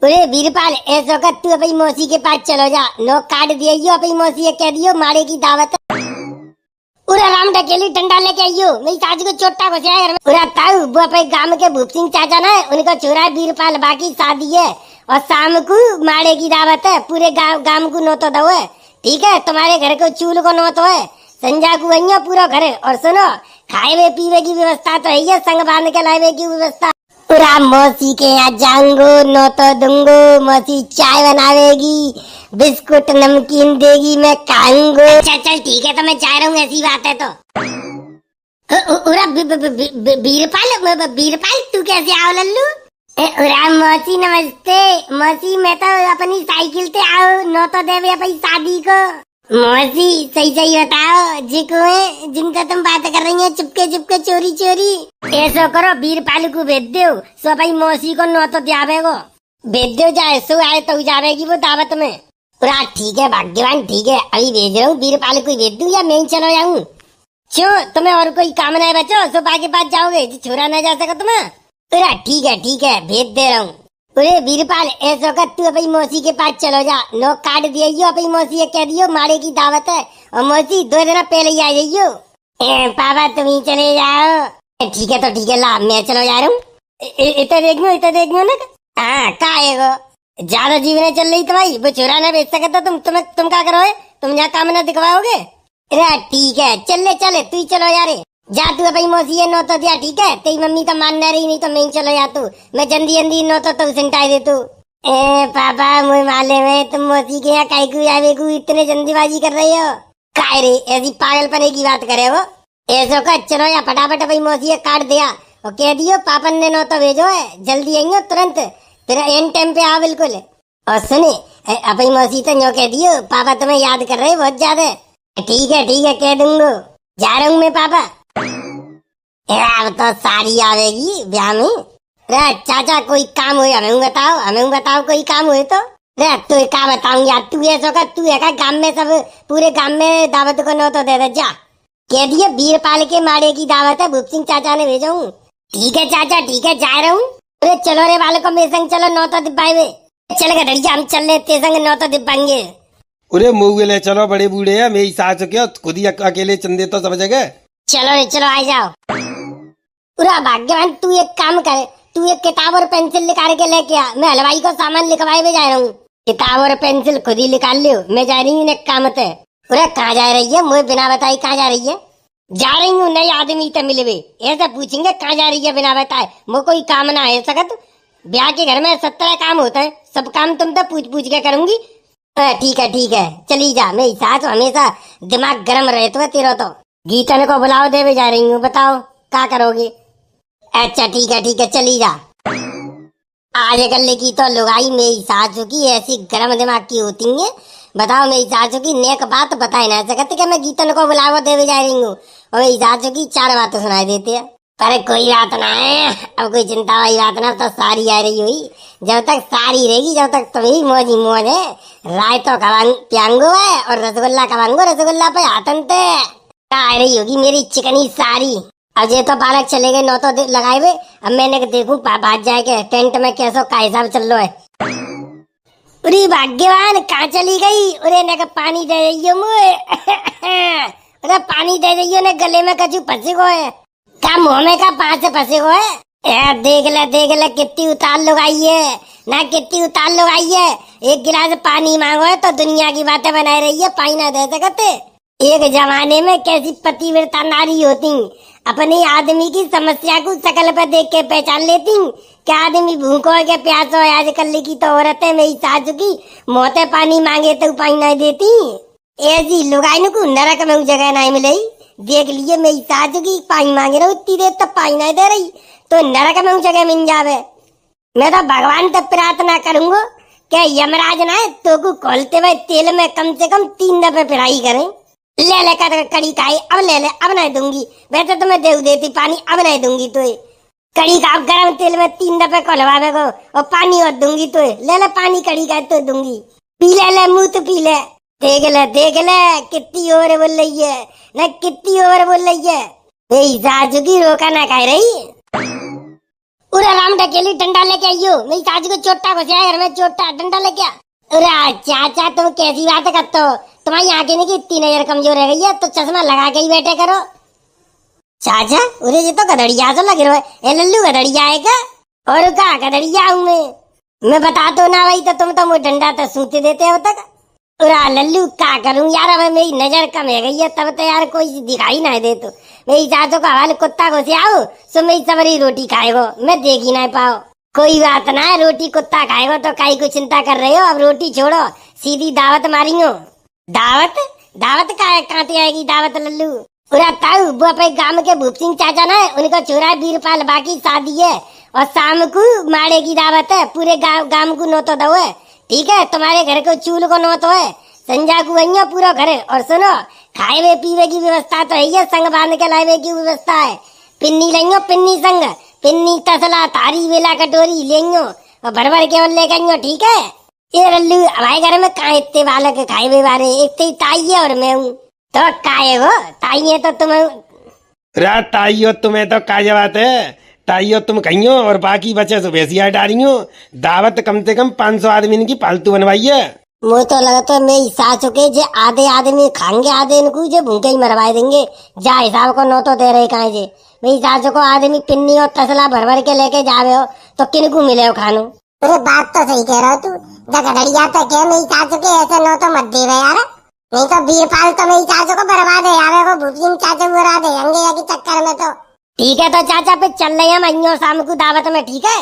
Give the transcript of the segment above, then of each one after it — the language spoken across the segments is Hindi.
अरे वीरपाल ऐसा कर तू अपनी मौसी के पास चलो जा, नो काट दियो अपनी मौसी कह दियो मारे की दावत है। उरा राम ढकेली डंडा लेके आइयो, मेरी सास को चोटा को घर में। उरा ताऊ वो अपने गांव के भूप सिंह चाचा ना उनका छोरा है वीरपाल, बाकी शादी है और शाम को मारे की दावत है, पूरे गांव को नोतो दो है। ठीक है, तुम्हारे घर को चूल को नोतो है, संजा को वही पूरा घर। और सुनो, खाए पीवे की व्यवस्था तो है, संग बांध के लाए की व्यवस्था। पूरा मौसी के यहाँ जाऊंगो, नोतो दूंगो, मौसी चाय बनावेगी, बिस्कुट नमकीन देगी, मैं खाऊंगो। चल ठीक है, तो मैं जा रहा हूँ, ऐसी बात है तो। वीरपाल तू कैसे आओ लल्लू? उरा मौसी नमस्ते। मौसी मैं तो अपनी साइकिल से आओ, नोतो देवे अपनी शादी को। मौसी सही बताओ, जिको है जिनका तुम बात कर रही है चुपके चुपके चोरी चोरी। ऐसा करो वीरपाल को भेज दो, सो भाई मौसी को नौतो जावे को भेज दो, जाए सो आए तो जावेगी वो दावत में। पूरा ठीक है भाग्यवान, ठीक है अभी भेज रहा हूँ। वीरपाल को भेज दूँ या मैं ही चलो जाऊँ? क्यों, तुम्हें और कोई काम नहीं बचो, सोफा के पास जाओगे, छोरा न जा सको तुम्हें? पूरा ठीक है भेज दे रहा हूँ। अरे वीरपाल ऐसा कर तू अपनी मौसी के पास चलो जा, नो काट दियो अपनी मौसी कह दियो मारे की दावत है, और मौसी 2 दिन पहले ही आ जाइयो। पापा तुम ही चले जाओ। ठीक है तो ठीक है, ला मैं चलो जा रहा हूँ। इतना देखो ना। हाँ का आएगो ज्यादा जीवने चल रही तो भाई वो छोरा ना बेच सकता, तुम क्या करोगे? तुम यहाँ काम ना दिखवाओगे? अरे ठीक है चले तू ही चलो यार, जा तू अपनी मौसी है नौतो दिया। ठीक है, तेरी मम्मी तो मानना रही, नहीं तो मैं ही चलो जा तू, मैं जल्दी नौतो तो सिंटाई दे तू। पापा मुझे माले में तुम मौसी के यहाँ काई को आवे को इतने जल्दीबाजी कर रही हो? काय रे ऐसी पागलपने की बात करे हो? ऐसा कर चलो या फटाफट अपनी मौसी काट दिया और कह दियो पापन ने नौतो भेजो है, जल्दी आइयो तुरंत, तेरा एंड टाइम पे आओ बिल्कुल। और सुने अपनी मौसी तो नो कह दियो पापा तुम्हें याद कर रहे बहुत ज्यादा। ठीक है कह दूंगा, जा रहा हूँ मैं पापा। अब तो सारी आवेगी ब्याह में। रे चाचा कोई काम हो हमें बताओ कोई काम हो तो। रे तू क्या बताऊं यार, तू ऐसा कर, तू है गांव में सब पूरे गांव में दावत को नो तो दे दे जा, कह दिए वीरपाल के मारे की दावत है, भूप सिंह चाचा ने भेजा हूँ। ठीक है चाचा ठीक है, जा रहा हूँ। अरे चलो रे बालको मेरे संग चलो, नौ तो दिब्बाए चल गया, हम चल रहे तेरे संग नौ तो दिब्बाएंगे। अरे मुँह चलो, बड़े बूढ़े है, मेरी सास क्या खुद ही अकेले चंदे तो समझ गए। चलो आ जाओ। पूरा भाग्यवान तू एक काम कर, तू एक किताब और पेंसिल निकाल के लेके आ, मैं हलवाई को सामान लिखवाए भी जा रहा हूँ। किताब और पेंसिल खुद ही निकाल लियो, मैं जा रही हूँ एक काम से। अरे कहाँ जा रही है? मुझे बिना बताए कहाँ जा रही है? जा रही हूँ नई आदमी से मिलवे, ऐसा पूछेंगे कहाँ जा रही है बिना बताए, वो कोई काम ना है सकत। ब्याह के घर में 17 काम होता है, सब काम तुम तो पूछ के करूंगी। ठीक है चली जा, मेरी सास हमेशा दिमाग गर्म रहे तो तेरा तो। गीतन को बुलाओ देवे जा रही हूँ, बताओ क्या करोगे? अच्छा ठीक है चली जा। आज कल की तो लुगाई मेरी सासू की ऐसी गर्म दिमाग की होती है, बताओ मेरी सासू की नेक बात बताए ना सकते कि मैं गीतन को बुलावा देवे जा रही हूँ, और मेरी सासू की 4 बातें सुनाई देती है। पर कोई बात ना है, अब कोई चिंता वाली बात ना, तो सारी आ रही हुई, जब तक सारी रहेगी जब तक तुम्हें मौज है। राय तो पियांगो है और रसगुल्ला कवांगो, रसगुल्ला पे हाथनते आ रही होगी मेरी चिकनी सारी। अब ये तो बालक चले गए, नौ तो लगाए हुए, अब मैंने देखूं बात जाए के टेंट में कैसो का हिसाब चल रहा है। अरे भाग्यवान कहाँ चली गई? अरे ने पानी दे रही मुझे। अरे पानी दे रही ने, गले में कछु फंसे को है क्या, मुँह में का पाँच से फंसे को है? देख ले कितनी उतार लगाई है ना, कितनी उतार लगाई है। एक गिलास पानी मांगो है तो दुनिया की बातें बनाई रही है, पानी ना दे सकते। एक जमाने में कैसी पतिव्रता नारी होती, अपनी आदमी की समस्या को शकल पर देख के पहचान लेती, क्या आदमी भूखो है क्या प्यासो है। आजकल की तो औरतें मेरी सासू की मोते पानी मांगे तो पानी नहीं देती, ऐसी लुगाई को नरक में जगह नहीं मिली। देख लिए मेरी सासू की पानी मांगे रहो इतनी देर तक पानी नहीं दे रही, तो नरक में जगह मिल जावे। मैं तो भगवान तक प्रार्थना करूंगा क्या यमराज ना तो को खोलते हुए तेल में कम से कम 3 दफे फ्राई करें। ले कर कड़ी खाई, अब ले अब नहीं दूंगी, वैसे तो मैं दे देती पानी, अब नहीं दूंगी तो कड़ी का गरम तेल में 3 दफे खोलवावे को, और पानी और दूंगी तो ले पानी कड़ी का तो दूंगी, पी ले मुंह तो पी ले। देख ले कितनी ओवर बोल रही है ना, कितनी ओवर बोल रही है। सासू की रोका ना कह रही। पूरा राम ढकेली डंडा लेके आइयो, मेरी सास को चोटा घुसा घर में, चोटा डंडा लेके आ। अरे चाचा तुम कैसी बात करते हो, तुम्हारी आंखें नहीं की इतनी नजर कमजोर है गई है तो चश्मा लगा के ही बैठे करो। चाचा उरे ये तो गधड़िया तो लग रहा है, ए लल्लू गधड़िया है क्या? और का गधड़िया हूँ मैं बता तो ना भाई, तो तुम तो मुझे डंडा तो सूते देते हो तक। उरा लल्लू क्या करूं यार, अब मेरी नजर कम है गई है, तब तो यार कोई दिखाई ना दे। तो मेरी चाचो का हाल कुत्ता को से आओ सो मेरी सबरी रोटी खाएगो, मैं देख ही ना पाओ। कोई बात ना है, रोटी कुत्ता खाएगो तो काई को चिंता कर रहे हो, अब रोटी छोड़ो सीधी दावत मारियो। दावत दावत का कांटे आएगी दावत लल्लू। उरा ताऊ वो अपने गांव के भूप सिंह चाचा ना, उनका छोरा वीरपाल बाकी शादी है और शाम को माड़े की दावत है, पूरे गांव को नोतो दो है। ठीक है, तुम्हारे घर को चूल को नोतो है, संजा को वही पूरा घर है। और सुनो खाए वे पीवे की व्यवस्था तो है, संग बांध के लाए की व्यवस्था है। पिन्नी लेंगे, पिन्नी संग, पिन्नी तसला थारी वेला कटोरी लेंगे और भर भर के लेके आइयो। ठीक है ये लल्लू हमारे घर में कहा इतने बालक खाए हुए बारे, एक तो ताई है और मैं हूँ, तो काहे हो ताई है तो तुम रात ताई हो तुम्हें तो का बात है, ताई हो तुम कहियो और बाकी बचे सो भैंसिया डालियो। दावत कम से कम 500 आदमी की फालतू बनवाई है। मुझे तो लगता है मैं हिसाब चुके जे आधे आदमी खाएंगे, आधे इनको जे भूखे ही मरवा देंगे। जा हिसाब को नो तो दे रहे कहा जे मैं हिसाब चुको आदमी पिन्नी और तसला भर भर के लेके जावे हो तो किन को मिले हो खानो। अरे बात तो सही कह रहा हो तू, गधड़िया तो क्या मैं हिसाब चुके ऐसे नो तो मत दे यार, नहीं तो वीरपाल तो मैं हिसाब चुको बर्बाद है यार, वो भूप सिंह चाचा बुरा देंगे या की चक्कर में। तो ठीक है तो चाचा पे चल रहे हम अइयो शाम को दावत में। ठीक है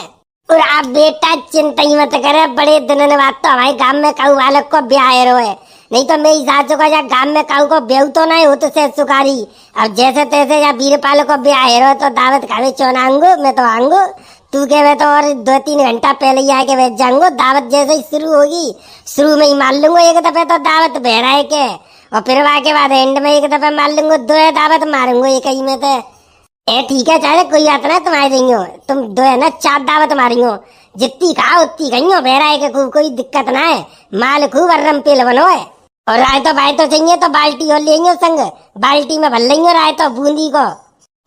और आप बेटा चिंता ही मत करे, बड़े दिनों ने बात तो हमारे गांव में काऊ बालक को ब्याह रो है, नहीं तो मेरी सास को या गांव में काऊ को ब्याह तो नहीं हो तो से सुकारी। अब जैसे तैसे या वीरपाल को ब्याह रो तो दावत खावे चोना आऊंगो, मैं तो आऊंगो, तू के वे तो और 2-3 घंटा पहले ही आके बैठ जाऊंगो। दावत जैसे ही शुरू होगी शुरू में ही मार लूंगा एक दफे तो दावत बहराए के, और फिर के बाद एंड में एक दफे मार लूंगा, 2 दावत मारूंगा एक ही में। तो ए ठीक है चाहे कोई बात ना, तुम्हारे देंगे तुम 2 है ना 4 दावत मारियो, जितनी खाओ उतनी कहियो, बहराए के खूब कोई दिक्कत ना है, माल खूब अर्रम पेल बनो है। और राय तो भाई तो चाहिए तो बाल्टी और लेंगे संग, बाल्टी में भर लेंगे राय तो बूंदी को।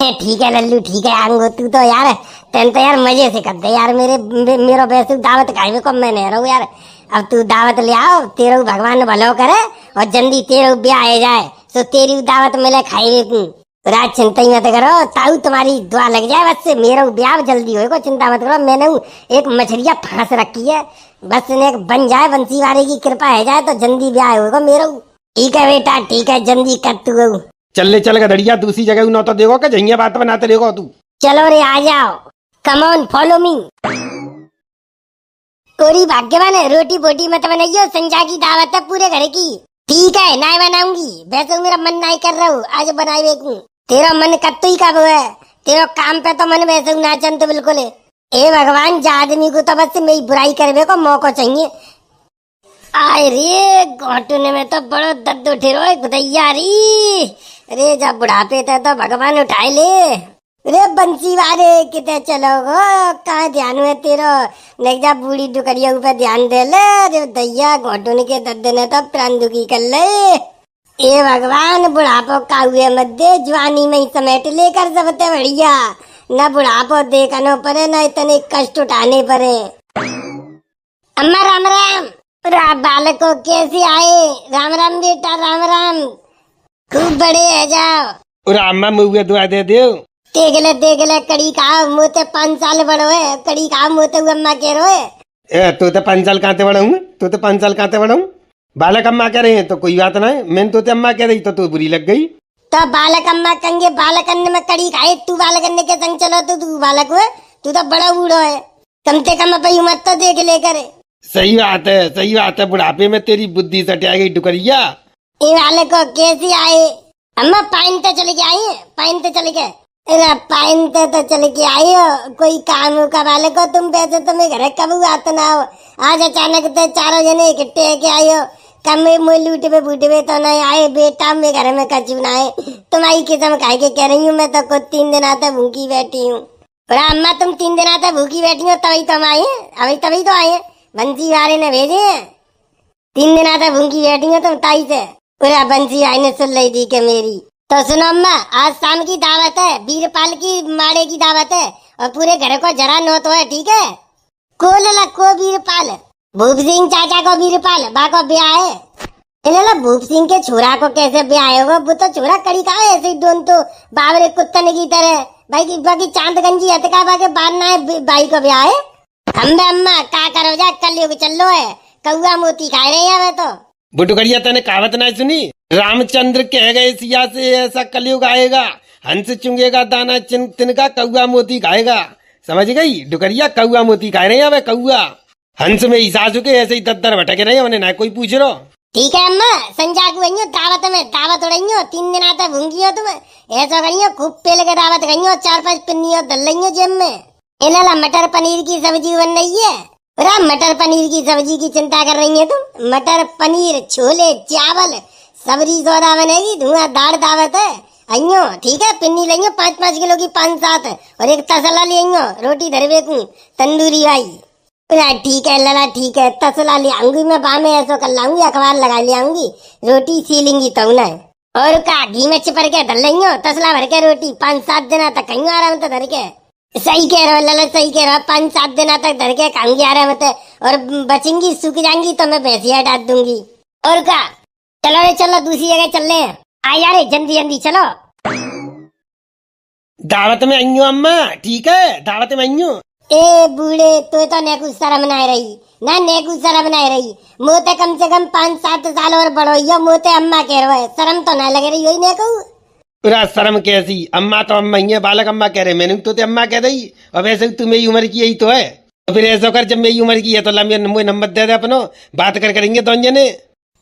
ठीक है लल्लू ठीक है आऊंगो, तू तो यार तेन तो यार मजे से कर दे यार, मेरो वैसे दावत खाए को मैं नहीं रहूं यार। अब तू दावत ले आओ, तेरे भगवान भलो करे और जल्दी तेरे ब्याह आ जाए तो तेरी दावत मिले खाई को। रात चिंता ही मत करो ताऊ, तुम्हारी दुआ लग जाए बस, मेरा ब्याह जल्दी होएगा, चिंता मत करो। मैंने एक मछलिया फांस रखी है, बस इन्हें बन जाए, बंसी वाले की कृपा है जाए तो जल्दी ब्याह होगा मेरा। ठीक है बेटा ठीक है, जल्दी कर तू। चल ले चल गधड़िया, दूसरी जगह न तो देखो कि जहिया बात बनाते देखो तू। चलो रे आ जाओ, कम ऑन फॉलो मी। कोरी भाग्यवान है, रोटी बोटी मत बनाइयो, संजा की दावत है पूरे घर की। ठीक है ना बनाऊंगी, वैसे मेरा मन नहीं कर रहा हूँ आज बनाए बेकू, तेरा मन कब तो ही कब है, तेरा काम पे तो मन वैसे नाचन तो बिल्कुल है। ए भगवान जा आदमी को तो बस मेरी बुराई करने को मौका चाहिए। आए रे घोटने में तो बड़ो दर्द उठे रो गुदैया री, अरे जब बुढ़ापे थे तो भगवान उठाए ले। रे बंसी वाले कितने चलोगो, कहाँ ध्यान है तेरा, नहीं जा बूढ़ी डुकरिया ऊपर ध्यान दे ले, अरे दैया घोटने के दर्द ने तो प्राण दुखी कर ले। ए भगवान बुढ़ापो का हुए मध्य जवानी में ही समेट लेकर सबते बढ़िया, न बुढ़ापो देखनो पड़े न इतने कष्ट उठाने पड़े। अम्मा राम राम। बालको कैसे आए, राम राम बेटा राम राम, खूब बड़े है जाओ। और अम्मा मुझे दुआ दे दो। देख ले कड़ी खाओ, मुँह 5 साल बड़ो है, कड़ी खाओ मुँह अम्मा कह रो है। तू तो 5 साल कहते बड़ा हूँ, तू तो 5 साल कहते बड़ा हूँ, बालक अम्मा कह रहे हैं तो कोई बात ना है, मैंने तो अम्मा कह रही तो बुरी लग गई। तो बालक अम्मा कंगे बालक अन्य में कड़ी खाए, तू बालक अन्य के संग चलो तो तू बालक हुए, तू तो बड़ा बूढ़ो है, कम से कम अपनी उम्र तो देख लेकर। सही बात है, बुढ़ापे में तेरी बुद्धि सटिया गई डुकरिया। ये बालक को कैसे आए, अम्मा पाइन तो चले के आई है, पाइन तो चले गए, पाइन तो चले के आई हो, कोई काम का बालक हो तुम, पैसे तुम्हें घर कब आते ना हो, आज अचानक तो 4 जने इकट्ठे के आई हो, कमे मुँह लूटे बूटे तो नहीं आए बेटा, मैं घर में कचू ना है, तुम्हारी किस्म खाए के कह रही हूँ, मैं तो खुद 3 दिन आता भूखी बैठी हूँ। अम्मा तुम 3 दिन आता भूखी बैठी हो तभी तुम आए, अभी तभी तो आए, बंसी वाले ने भेजे हैं, 3 दिन आता भूखी बैठी हो तुम ताई से। पूरा बंसी भाई ने सुन ली थी के मेरी। तो सुनो अम्मा, आज शाम की दावत है, वीरपाल की माड़े की दावत है, और पूरे घर को जरा नो तो है, ठीक है। को लला को वीरपाल, भूप सिंह चाचा को वीरपाल बा को ब्याह है। लला भूप सिंह के छोरा को कैसे ब्याह होगा? वो तो छोरा कड़ी का है, ऐसे ही दोन तो बाबरे कुत्तन की तरह। भाई की बाकी चांद गंजी हतका बाके बारना है, भाई को ब्याह है। अम्बे अम्मा का करो जा, कल चलो है, कौआ मोती खाए रहे हैं तो। बुटुकड़िया तने कहावत ना सुनी? रामचंद्र कह गए सिया से ऐसा कलयुग आएगा, हंस चुंगेगा दाना तिनका, कौआ मोती खाएगा। समझ गई डुकरिया? कौआ मोती खाए रहे हैं कौआ। हंस में ही सासू के ऐसे ही दद्दर भटक रहे हैं, उन्हें ना कोई पूछ रो। ठीक है अम्मा, संजा को दावत में दावत उड़ाइयो, 3 दिन आता भूंगियो तुम ऐसा करियो, खूब पेल के दावत करियो, 4-5 पिन्नियों दल लियो जेब में। इलाला मटर पनीर की सब्जी बन रही है। अरे मटर पनीर की सब्जी की चिंता कर रही है तुम? मटर पनीर छोले चावल सबरी सौदा बनेगी, धुआंधार दावत है। आइयो ठीक है, पिन्नी लियो 5-5 किलो की 5-7, और एक तसला लियो, रोटी धरवे को तंदूरी भाई। ठीक है लला ठीक है, तसला ले आऊंगी मैं, बामे ऐसा कर लाऊंगी, अखबार लगा ले आऊंगी, रोटी सीलेंगी तो ना। और का घी में चिपड़ के धर लियो, तसला भर के रोटी 5-7 दिन तक कहीं आराम तो धर के। सही कह रहे हो लला, सही कह रहे हो, 5-7 दिन तक धर के खाऊंगी आराम से, और बचेंगी सूख जाएंगी तो मैं भैंसिया डाल दूंगी। और का चलो रे चलो, दूसरी जगह चल रहे हैं। आ यार जल्दी जल्दी चलो। दावत में आइयो अम्मा, ठीक है दावत में आइयो। ए बूढ़े तो नेकू शर्म ना रही ना, नेकू शर्म ना रही। मोते कम से कम 5-7 साल और बड़ो यो, मोते अम्मा कह रहे हो, शर्म तो ना लगे रही हो नेकू। पूरा शर्म कैसी? अम्मा तो अम्मा ही है, बालक अम्मा कह रहे, मैंने तो अम्मा कह रही। और वैसे तू मेरी उम्र की यही तो है, तो फिर ऐसा कर, जब मेरी उम्र की है तो मुझे नंबर दे दे अपनो, बात करेंगे दोनों जने।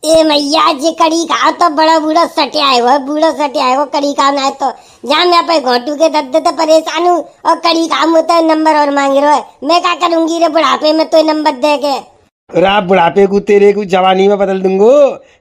ए मैया जे कड़ी खाओ तो बड़ा बूढ़ो सटिया है वो, बूढ़ो सटिया है वो, कड़ी खाओ ना तो जहाँ मैं पे घोटू के दर्द तो परेशान हूँ, और कड़ी खाओ मुझे नंबर और मांग रहे हो। मैं क्या करूंगी रे बुढ़ापे में तो नंबर दे के? रात बुढ़ापे को तेरे को जवानी में बदल दूंगो,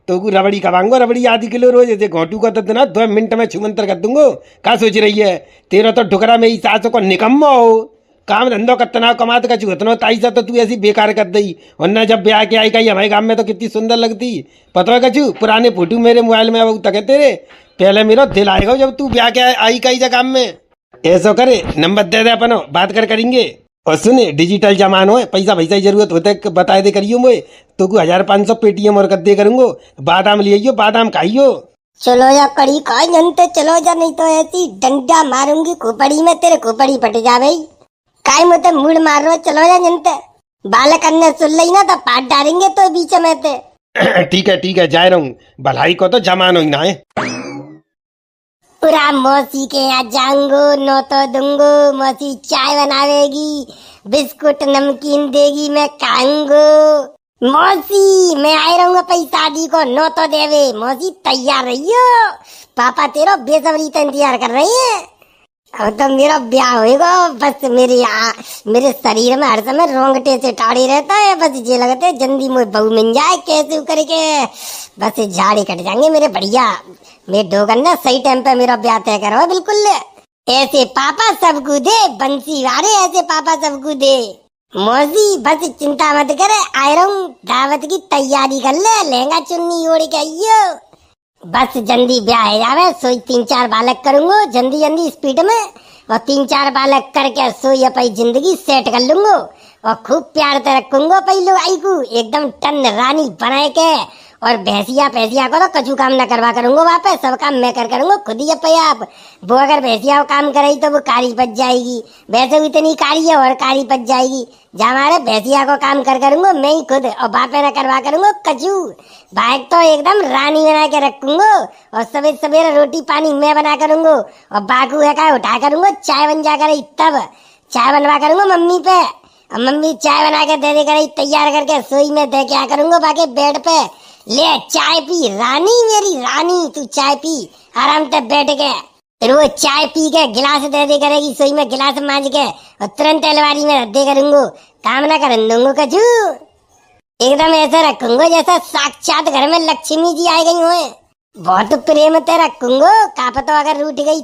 तो को रबड़ी खवाऊंगा, रबड़ी आधी किलो रोज, जैसे घोटू का दर्द ना 2 मिनट में छुमंतर कर दूंगो। क्या सोच रही है? तेरा तो ठुकरा में ही सासों को निकम्मा हो, काम धंधो कतना कमात का चुहतनो ताई सा तो तू ऐसी बेकार कर दई। वरना जब ब्याह के आई गई हमारे गांव में तो कितनी सुंदर लगती, पता है कचू? पुराने फोटो मेरे मोबाइल में अब तक है तेरे, पहले मेरा दिल आएगा जब तू ब्याह के आई गई काम में। ऐसा करे नंबर दे दे अपनो, बात करेंगे। और सुने डिजिटल जमानो है, पैसा की जरूरत होता है बता दे करियो, मैं तो 1500 पेटीएम और कर दे करूंगो। बादाम लियो, बादाम खाइयो। चलो या कड़ी खा जनते, चलो जा, नहीं तो ऐसी डंडा मारूंगी खोपड़ी में, तेरे खोपड़ी पट जा भाई। काय मुझे मूड मार रहे, चलो जा जनते। बालक अन्य सुन ली ना तो पाट डालेंगे तो बीच में ते। ठीक है जा रहा हूँ, भलाई को तो जमानो ही ना है। पूरा मौसी के यहाँ जाऊंगो, नो तो दूंगो, मौसी चाय बनावेगी, बिस्कुट नमकीन देगी, मैं खाऊंगो। मौसी मैं आए रहूंगा पई शादी को, नो तो देवे। मौसी तैयार रहियो, पापा तेरा बेसब्री से इंतजार कर रही है। अब तो मेरा ब्याह होएगा, बस मेरे शरीर में हर समय रोंगटे से टाड़ी रहता है, बस ये लगता है जल्दी मुझे बहू मिल जाए, कैसे करके बस झाड़ी कट जाएंगे मेरे बढ़िया। मेरे डोगन ना सही टाइम पे मेरा ब्याह तय करो बिल्कुल। ऐसे पापा सबको दे बंसी वारे, ऐसे पापा सबको दे। मौसी बस चिंता मत करे, आए रहूं, दावत की तैयारी कर ले, लहंगा चुन्नी ओढ़ के आइयो, बस जल्दी ब्याह है जावे। सोई 3-4 बालक करूंगो जल्दी स्पीड में, और 3-4 बालक करके सोई अपनी जिंदगी सेट कर लूंगो, और खूब प्यार से रखूंगो पहले आई को एकदम टन रानी बनाए के। और भैंसिया को तो कछु काम न करवा करूंगो, वहाँ पे सब काम मैं करूंगो खुद ही अपने आप। वो अगर भैंसिया को काम करेगी तो वो कारी पच जाएगी, वैसे भी इतनी कारी है और कारी पच जाएगी। जहाँ हमारे भैंसिया को काम करूंगो मैं ही खुद, और बापे न करवा करूंगो कछु। बाइक तो एकदम रानी बना के रखूंगो, और सवेरे रोटी पानी मैं बना करूंगो, और बाकू है का उठा करूंगो, चाय बन जा कर तब चाय बनवा करूंगो मम्मी पे, और मम्मी चाय बना के दे कर तैयार करके सोई में दे के आ करूंगो बाकी बेड पे, ले चाय पी रानी मेरी रानी, तू चाय पी आराम से बैठ के। फिर वो चाय पी के गिलास दे करेगी सोई में, गिलास मांझ के और तुरंत अलमारी में रख दे करूंगो, काम ना कर दूंगो कछु। एकदम ऐसा रखूंगो जैसा साक्षात घर में लक्ष्मी जी आई गई हो। बहुत प्रेम से रखूंगो, का पता अगर रूठ गई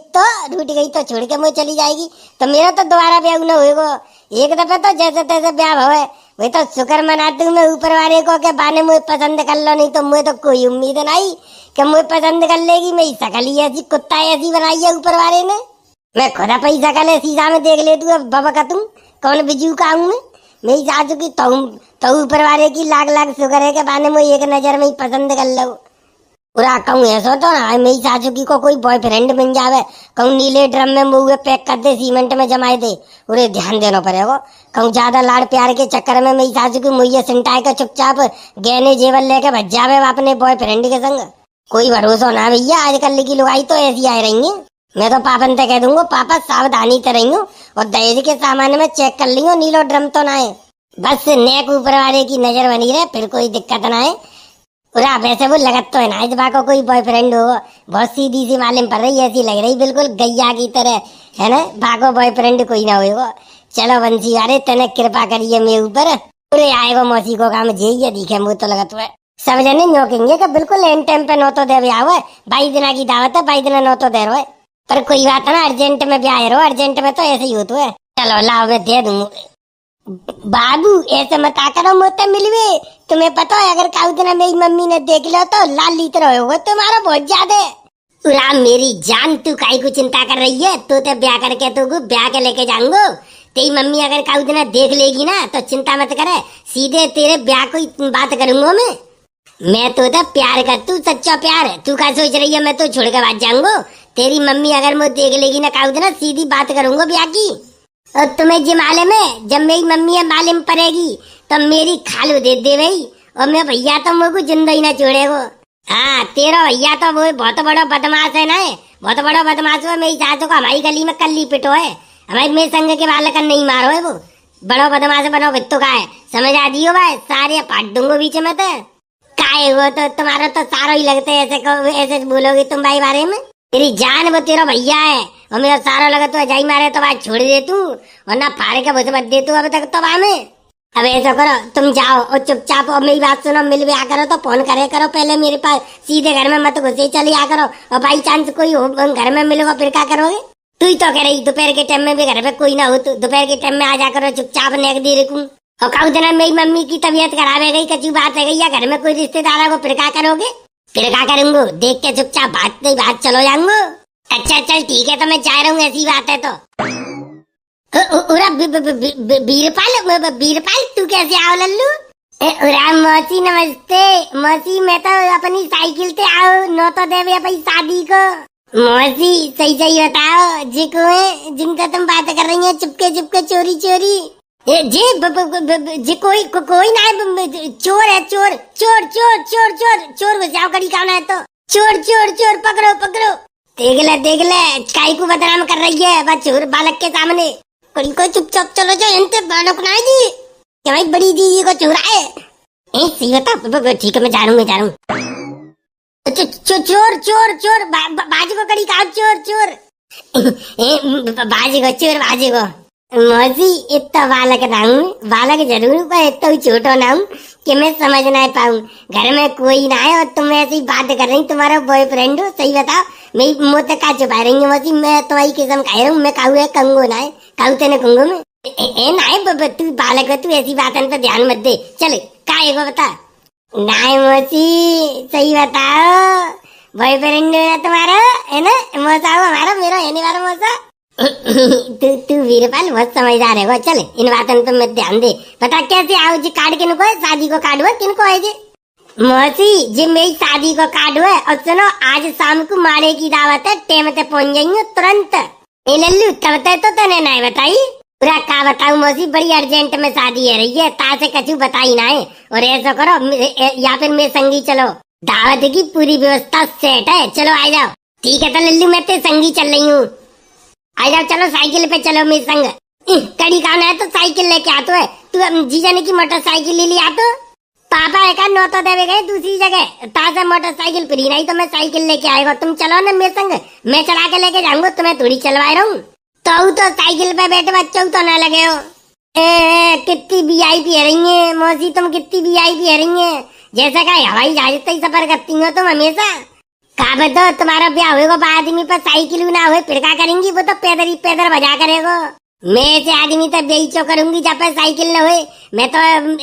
तो छोड़ के मुझे चली जाएगी, तो मेरा तो दोबारा ब्याह न होएगा। एक दफे तो जैसे तैसे ब्याह होए, वही तो शुक्र मनाती हूँ मैं ऊपर वाले को के बाने मुझे पसंद कर लो, नहीं तो मुझे तो कोई उम्मीद नहीं कि मुझे पसंद कर लेगी। मेरी शकल ही ऐसी कुत्ता ऐसी बनाई है ऊपर वाले ने। मैं खुदा पैसा का ले शीशा में देख ले तू अब बाबा का तुम कौन बिजू का हूँ मैं मेरी सासू की तो ऊपर वाले की लाख लाख शुक्र है के बाने में एक नजर में ही पसंद कर लो। पूरा कहूँ ऐसा तो ना मेरी सासू की को कोई बॉयफ्रेंड बन जावे कहूँ नीले ड्रम में मुँह पैक कर दे सीमेंट में जमाए दे उरे ध्यान देना पड़ेगा। कहूँ ज्यादा लाड़ प्यार के चक्कर में मेरी सासू की मुँह सिंटाए का चुपचाप गहने जेवर लेके भज जावे अपने बॉयफ्रेंड के संग। कोई भरोसा ना भैया आजकल की लुगाई तो ऐसी आ रही है। मैं तो पापन से कह दूंगा पापा सावधानी से रही हूँ और दहेज के सामान में चेक कर लियो नीलो ड्रम तो ना है बस नेक ऊपर वाले की नजर बनी रहे फिर कोई दिक्कत ना है। पूरा वैसे वो लगत तो है ना इस बात को कोई बॉयफ्रेंड हो बहुत सीधी सी मालूम पड़ रही ऐसी लग रही बिल्कुल गैया की तरह है ना भागो बॉयफ्रेंड कोई ना हो। चलो बंसी वाले तेने कृपा करिए मेरे ऊपर पूरे आएगा मौसी को काम जे दिखे मुँह तो लगत हुआ सब जने नोकेंगे कि बिल्कुल एन टाइम पे नो तो दे ब्याह हुआ 22 दिन की दावत है 22 दिन नो तो दे रहे पर कोई बात ना अर्जेंट में ब्याह रहो अर्जेंट में तो ऐसे ही होता है। चलो लाओ मैं दे दूँ। बाबू ऐसे मत करो मुझसे मिलवे तुम्हें पता है अगर काउ दिन मेरी मम्मी ने देख लो तो लाल लीत रहोगे तुम्हारा बहुत ज्यादा। उरा मेरी जान तू काई को चिंता कर रही है तू तो ब्याह करके तू ब्याह के लेके जाऊंगो तेरी मम्मी अगर काउ दिन देख लेगी ना तो चिंता मत करे सीधे तेरे ब्याह को बात करूंगा मैं तो प्यार कर तू सच्चा प्यार है तू क्या सोच रही है मैं तो छोड़ के बात जाऊंगो तेरी मम्मी अगर मुझे देख लेगी ना काउ दिन सीधी बात करूंगा ब्याह की। और तुम्हें जी मालूम है जब मेरी मम्मी है मालूम पड़ेगी तो मेरी खालू दे दे भाई और मैं भैया तो मुझको जिंदा ही ना छोड़ेगो। हाँ तेरा भैया तो वो बहुत बड़ा बदमाश है ना बहुत बड़ा बदमाश है मेरी सासू को हमारी गली में कल्ली पिटो है हमारे मेरे संग के बालक नहीं मारो है वो बड़ा बदमाश बनो भित्तो का है समझ आ दियो भाई सारे पाट दूंगो बीच में तो काहे वो तो तुम्हारा तो सारा ही लगता है ऐसे बोलोगे तुम भाई बारे में तेरी जान वो तेरा भैया है और मेरा सारा लगा तो जाई मारे तो बात छोड़ दे तू और ना फाड़े का भूस मत दे तू अब तक तो में अब ऐसा करो तुम जाओ और चुपचाप और मेरी बात सुनो मिल भी आ करो तो फोन करे करो पहले मेरे पास सीधे घर में मत घुसे चले आ करो और बाई चांस कोई हो घर में मिलोगे फिर क्या करोगे तू ही तो कह रही दोपहर के टाइम में भी घर पे कोई ना हो तो दोपहर के टाइम में आ जा करो चुपचाप नेक दे रखूं और कहूँ देना मेरी मम्मी की तबीयत खराब है गई कच्ची बात है गई या घर में कोई रिश्तेदार है वो फिर क्या करोगे फिर क्या करूंगो देख के चुपचाप बात चलो जाऊंगो। अच्छा चल ठीक है तो मैं जा रहा हूँ ऐसी बात है तो बीरपाल तू कैसे आओ लल्लू मौसी नमस्ते मौसी मैं तो अपनी साइकिल से आओ नो तो देवे अपनी शादी को मौसी सही सही बताओ जी को है जिनका तुम बात कर रही है चुपके चोरी चोरी जी कोई ना है चोर है चोर घुस जाओ कड़ी कौन है तो चोर पकड़ो देख ले काई को बदनाम कर रही है बस चोर बालक के सामने कड़ी को चुपचाप चलो जाओ इनसे बालक ना जी क्या भाई बड़ी दीदी को चुराए सही बता ठीक है मैं जा रहा हूँ चोर बाजी को कड़ी का चोर बाजी को मौसी इतना बालक ना हूँ बालक जरूर पर इतना छोटो ना हूँ कि मैं समझ ना पाऊँ घर में कोई ना है और तुम ऐसी बात कर रही तुम्हारा बॉयफ्रेंड हो सही बताओ मेरी मुँह तक का छुपा रही है मौसी मैं तुम्हारी किस्म खा रहा हूँ मैं कहूँ है कंगो ना है कहूँ तेने कंगो में ना है तू बालक है तू ऐसी बात पे ध्यान मत दे चले काहे को बता ना मौसी सही बताओ बॉयफ्रेंड है तुम्हारा है ना मौसा हो हमारा मेरा है नहीं वाला मौसा तू वीरपाल बहुत समझदार है वो चले इन बातों पे मत ध्यान दे बता कैसे आओ जी कार्ड किनको है शादी को कार्ड हुआ किनको है जी मौसी जी मेरी शादी को कार्ड हुआ और सुनो आज शाम को मारे की दावत है टेम ते पहुंच जाएंगे तुरंत लल्लू तब तक तो तने ना बताई पूरा का बताऊं मौसी बड़ी अर्जेंट में शादी है रही है ता से कछु बताई ना है और ऐसा करो या फिर मेरे संगी चलो दावत की पूरी व्यवस्था सेट है चलो आ जाओ ठीक है तो लल्लू मैं तो संगी चल रही हूँ आ जाओ चलो साइकिल पे चलो मेरे संग कड़ी खाना है तो साइकिल लेके आतो है तू जीजा ने की मोटरसाइकिल ले लिया तो पापा है का नो तो देवे गए दूसरी जगह ताजा मोटरसाइकिल फ्री नहीं तो मैं साइकिल लेके आएगा तुम चलो ना मेरे संग मैं चला के लेके जाऊंगा तुम्हें थोड़ी चलवा रहा हूँ तो साइकिल पे बैठे बच्चों तो ना लगे हो कितनी वीआईपी है रही है मौसी तुम कितनी वीआईपी है रही है जैसा का हवाई जहाज से ही सफर करती हो तुम हमेशा का बताओ तुम्हारा ब्याह होगा आदमी पर साइकिल ना हुए फिर क्या करेंगी वो तो पैदल बजा करेगो मैं ऐसे आदमी तब ब्याह करूंगी जब पर साइकिल न हुए मैं तो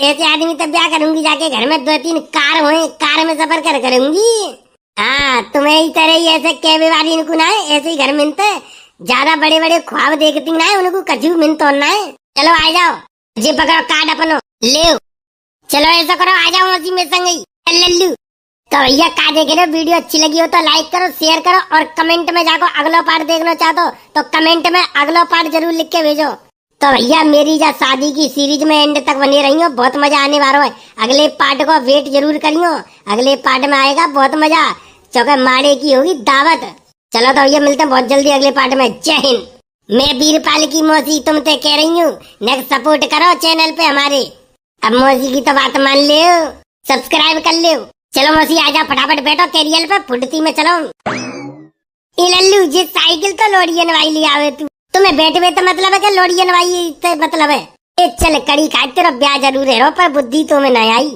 ऐसे आदमी तब ब्याह करूंगी जाके घर में 2-3 कार हुए कार में सफर करूंगी हाँ तुम्हें ही तरह ही ऐसे कैबे वाली को ना है ऐसे ही घर मिलते ज्यादा बड़े बड़े ख्वाब देखती ना है, उनको कजू मिन तो ना है। चलो आ जाओ, जे पकड़ो कार्ड अपनो ले। चलो ऐसा करो, आ जाओ मौसी में संग ही लल्लू। तो भैया का देखे रहे, वीडियो अच्छी लगी हो तो लाइक करो, शेयर करो और कमेंट में जाको अगला पार्ट देखना चाहते हो तो कमेंट में अगला पार्ट जरूर लिख के भेजो। तो भैया मेरी जा शादी की सीरीज में एंड तक बने रहियो, बहुत मजा आने वाला है। अगले पार्ट को वेट जरूर करियो, अगले पार्ट में आएगा बहुत मजा, चौके माड़े की होगी दावत। चलो तो भैया मिलते हैं बहुत जल्दी अगले पार्ट में। जय हिंद। मैं वीरपाल की मौसी तुमसे कह रही हूँ, नेक्स्ट सपोर्ट करो चैनल पे हमारे। अब मौसी की तो बात मान ले, सब्सक्राइब कर ले। चलो मौसी आ जा, फटाफट बैठो कैरियल पे, फुटती में चलो। ए लल्लू जी साइकिल तो लोडियन वाई ले आवे तू, तुम्हें बैठे तो मतलब है कि लोडियन वाई मतलब है। ए चल कड़ी खाए, तेरा ब्याह जरूर है रो, पर बुद्धि तुम्हें नहीं आई।